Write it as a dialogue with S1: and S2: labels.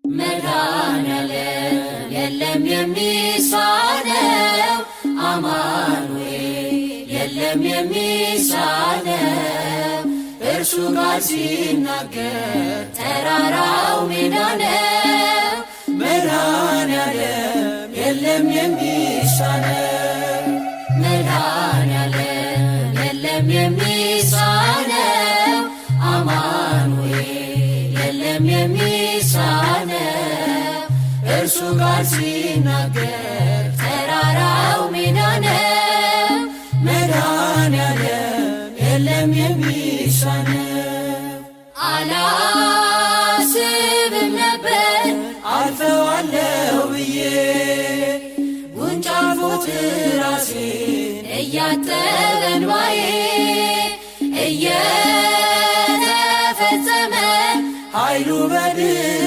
S1: መድኃኔዓለም የለም የሚሳነው አማኑኤል የለም የሚሳነው እርሱ ቃል ሲናገር ተራራው ሜዳ ነው። መድኃኔዓለም የለም የሚሳነው መድኃኔዓለም የለም የሚሳነው አማኑኤል የለም የሚሳነው እርሱ ቃል ሲናገር ተራራው ሜዳ ነው። መድኃኔዓለም የለም የሚሳነው አላስብም ነበር አልፈዋለሁ ብዬ ጉንጭ አልፎት ራሴን እያጠበ እንባዬ እየተፈጸመ ኃይሉ በድል